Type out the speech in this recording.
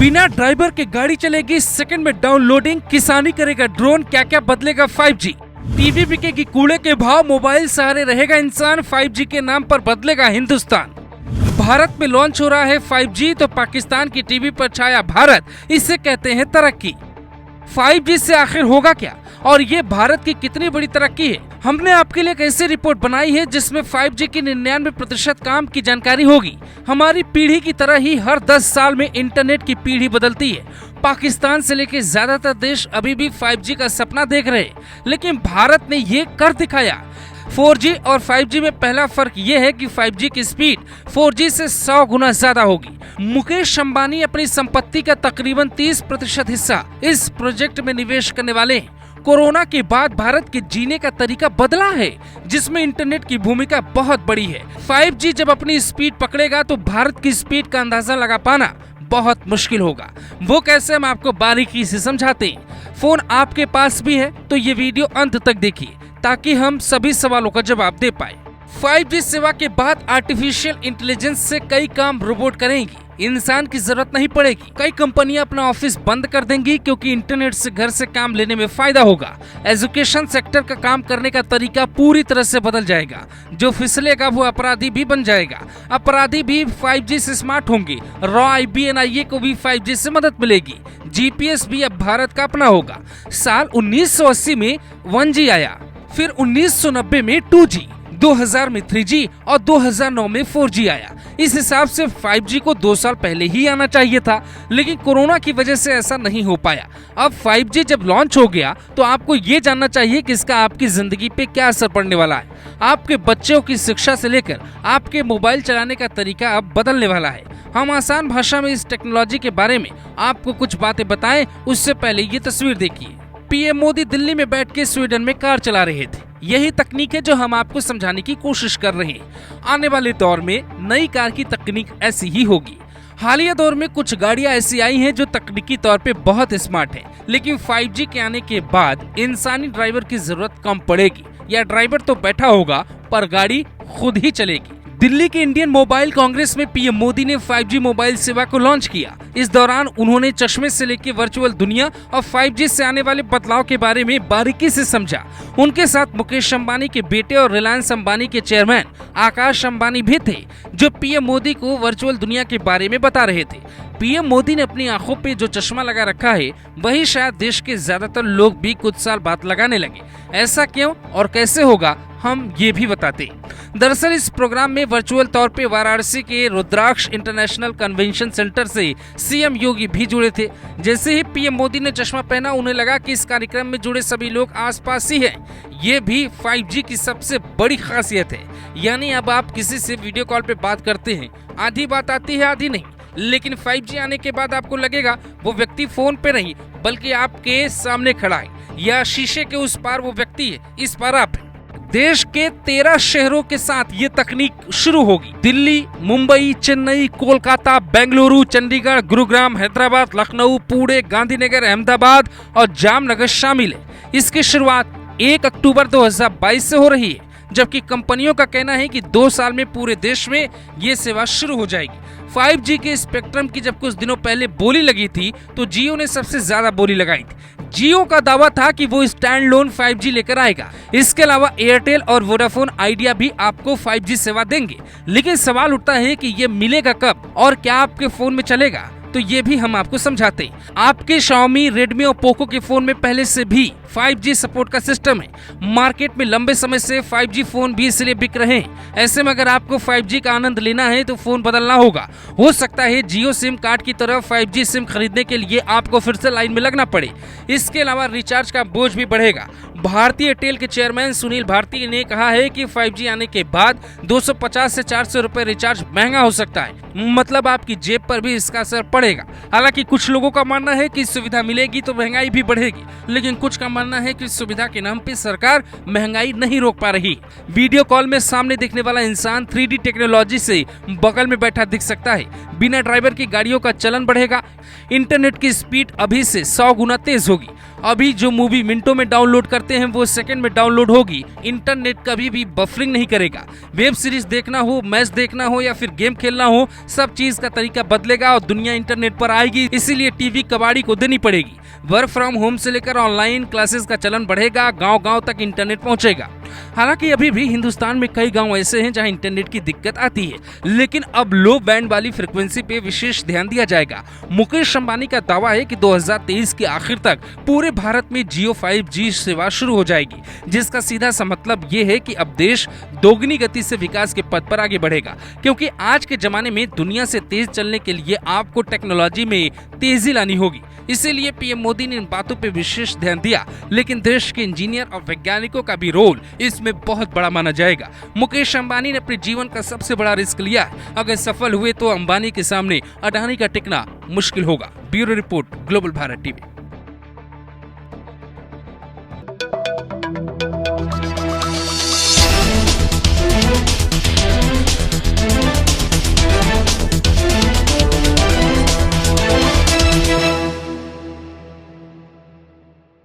बिना ड्राइवर के गाड़ी चलेगी, सेकंड में डाउनलोडिंग, किसानी करेगा ड्रोन, क्या क्या बदलेगा 5G। टीवी बिकेगी कूड़े के भाव, मोबाइल सहारे रहेगा इंसान, 5G के नाम पर बदलेगा हिंदुस्तान। भारत में लॉन्च हो रहा है 5G तो पाकिस्तान की टीवी पर छाया भारत, इसे कहते हैं तरक्की। 5G से आखिर होगा क्या और ये भारत की कितनी बड़ी तरक्की है, हमने आपके लिए एक ऐसी रिपोर्ट बनाई है जिसमें 5G की 99% काम की जानकारी होगी। हमारी पीढ़ी की तरह ही हर 10 साल में इंटरनेट की पीढ़ी बदलती है। पाकिस्तान से लेकर ज्यादातर देश अभी भी 5G का सपना देख रहे हैं, लेकिन भारत ने ये कर दिखाया। 4G और 5G में पहला फर्क ये है कि 5G की स्पीड 4G से 100 गुना ज्यादा होगी। मुकेश अंबानी अपनी संपत्ति का तकरीबन 30% हिस्सा इस प्रोजेक्ट में निवेश करने वाले हैं। कोरोना के बाद भारत के जीने का तरीका बदला है, जिसमें इंटरनेट की भूमिका बहुत बड़ी है। 5G जब अपनी स्पीड पकड़ेगा तो भारत की स्पीड का अंदाजा लगा पाना बहुत मुश्किल होगा। वो कैसे, हम आपको बारीकी से समझाते हैं। फोन आपके पास भी है तो ये वीडियो अंत तक देखिए ताकि हम सभी सवालों का जवाब दे पाए। 5G सेवा के बाद आर्टिफिशियल इंटेलिजेंस से कई काम रोबोट करेंगी, इंसान की जरूरत नहीं पड़ेगी। कई कंपनियां अपना ऑफिस बंद कर देंगी क्योंकि इंटरनेट से घर से काम लेने में फायदा होगा। एजुकेशन सेक्टर का काम करने का तरीका पूरी तरह से बदल जाएगा। जो फिसलेगा वो अपराधी भी बन जाएगा। अपराधी भी 5G से स्मार्ट होंगे। रॉ IB/NIA को भी 5G से मदद मिलेगी। GPS भी अब भारत का अपना होगा। साल 1980 में 1G आया, फिर 1990 में 2G, 2000 में 3G और 2009 में 4G आया। इस हिसाब से 5G को 2 साल पहले ही आना चाहिए था, लेकिन कोरोना की वजह से ऐसा नहीं हो पाया। अब 5G जब लॉन्च हो गया तो आपको ये जानना चाहिए कि इसका आपकी जिंदगी पे क्या असर पड़ने वाला है। आपके बच्चों की शिक्षा से लेकर आपके मोबाइल चलाने का तरीका अब बदलने वाला है। हम आसान भाषा में इस टेक्नोलॉजी के बारे में आपको कुछ बातें बताएं, उससे पहले ये तस्वीर देखिए। PM मोदी दिल्ली में बैठ के स्वीडन में कार चला रहे थे। यही तकनीक है जो हम आपको समझाने की कोशिश कर रहे हैं। आने वाले दौर में नई कार की तकनीक ऐसी ही होगी। हालिया दौर में कुछ गाड़ियां ऐसी आई हैं जो तकनीकी तौर पे बहुत स्मार्ट हैं, लेकिन 5G के आने के बाद इंसानी ड्राइवर की जरूरत कम पड़ेगी, या ड्राइवर तो बैठा होगा पर गाड़ी खुद ही चलेगी। दिल्ली के इंडियन मोबाइल कांग्रेस में PM मोदी ने 5G मोबाइल सेवा को लॉन्च किया। इस दौरान उन्होंने चश्मे से लेकर वर्चुअल दुनिया और 5G से आने वाले बदलाव के बारे में बारीकी से समझा। उनके साथ मुकेश अंबानी के बेटे और रिलायंस अंबानी के चेयरमैन आकाश अंबानी भी थे, जो PM मोदी को वर्चुअल दुनिया के बारे में बता रहे थे। PM मोदी ने अपनी आंखों पे जो चश्मा लगा रखा है, वही शायद देश के ज्यादातर लोग भी कुछ साल बाद लगाने लगे। ऐसा क्यों और कैसे होगा, हम ये भी बताते। दरअसल इस प्रोग्राम में वर्चुअल तौर पे वाराणसी के रुद्राक्ष इंटरनेशनल कन्वेंशन सेंटर से CM योगी भी जुड़े थे। जैसे ही PM मोदी ने चश्मा पहना, उन्हें लगा कि इस कार्यक्रम में जुड़े सभी लोग आसपास ही हैं। ये भी 5G की सबसे बड़ी खासियत है। यानी अब आप किसी से वीडियो कॉल पे बात करते हैं, आधी बात आती है आधी नहीं, लेकिन 5G आने के बाद आपको लगेगा वो व्यक्ति फोन पे नहीं बल्कि आपके सामने खड़ा है, या शीशे के उस पार वो व्यक्ति है, इस पार आप है। देश के 13 शहरों के साथ ये तकनीक शुरू होगी। दिल्ली, मुंबई, चेन्नई, कोलकाता, बेंगलुरु, चंडीगढ़, गुरुग्राम, हैदराबाद, लखनऊ, पुणे, गांधीनगर, अहमदाबाद और जामनगर शामिल है। इसकी शुरुआत 1 अक्टूबर 2022 से हो रही है, जबकि कंपनियों का कहना है कि 2 साल में पूरे देश में ये सेवा शुरू हो जाएगी। 5G के स्पेक्ट्रम की जब कुछ दिनों पहले बोली लगी थी तो जियो ने सबसे ज्यादा बोली लगाई थी। जियो का दावा था कि वो स्टैंड लोन 5G लेकर आएगा। इसके अलावा एयरटेल और वोडाफोन आइडिया भी आपको 5G सेवा देंगे, लेकिन सवाल उठता है कि ये मिलेगा कब और क्या आपके फोन में चलेगा, तो ये भी हम आपको समझाते हैं। आपके Xiaomi, Redmi और Poco के फोन में पहले से भी 5G सपोर्ट का सिस्टम है। मार्केट में लंबे समय से 5G फोन भी इसलिए बिक रहे हैं। ऐसे में अगर आपको 5G का आनंद लेना है तो फोन बदलना होगा। हो सकता है जियो सिम कार्ड की तरह 5G सिम खरीदने के लिए आपको फिर से लाइन में लगना पड़े। इसके अलावा रिचार्ज का बोझ भी बढ़ेगा। भारतीय एयरटेल के चेयरमैन सुनील भारती ने कहा है कि 5G आने के बाद 250 से 400 रुपए रिचार्ज महंगा हो सकता है, मतलब आपकी जेब पर भी इसका असर पड़ेगा। हालांकि कुछ लोगों का मानना है कि सुविधा मिलेगी तो महंगाई भी बढ़ेगी, लेकिन कुछ का मानना है कि सुविधा के नाम पे सरकार महंगाई नहीं रोक पा रही। वीडियो कॉल में सामने दिखने वाला इंसान 3D टेक्नोलॉजी से बगल में बैठा दिख सकता है। बिना ड्राइवर की गाड़ियों का चलन बढ़ेगा। इंटरनेट की स्पीड अभी से 100 गुना तेज होगी। अभी जो मूवी मिनटों में डाउनलोड करते हैं वो सेकंड में डाउनलोड होगी। इंटरनेट कभी भी बफरिंग नहीं करेगा। वेब सीरीज देखना हो, मैच देखना हो या फिर गेम खेलना हो, सब चीज का तरीका बदलेगा और दुनिया इंटरनेट पर आएगी। इसीलिए टीवी कबाड़ी को देनी पड़ेगी। वर्क फ्रॉम होम से लेकर ऑनलाइन क्लासेस का चलन बढ़ेगा, गांव-गांव तक इंटरनेट पहुंचेगा। हालांकि अभी भी हिंदुस्तान में कई गांव ऐसे हैं जहां इंटरनेट की दिक्कत आती है, लेकिन अब लो बैंड वाली फ्रीक्वेंसी पे विशेष ध्यान दिया जाएगा। मुकेश अंबानी का दावा है कि 2023 के आखिर तक पूरे भारत में जियो 5G सेवा शुरू हो जाएगी, जिसका सीधा सा मतलब ये है कि अब देश दोगुनी गति से विकास के पथ पर आगे बढ़ेगा। क्योंकि आज के जमाने में दुनिया से तेज चलने के लिए आपको टेक्नोलॉजी में तेजी लानी होगी। इसीलिए पीएम मोदी ने इन बातों पे विशेष ध्यान दिया, लेकिन देश के इंजीनियर और वैज्ञानिकों का भी रोल इसमें बहुत बड़ा माना जाएगा। मुकेश अंबानी ने अपने जीवन का सबसे बड़ा रिस्क लिया है। अगर सफल हुए तो अंबानी के सामने अडानी का टिकना मुश्किल होगा। Bureau report, global Bharat TV.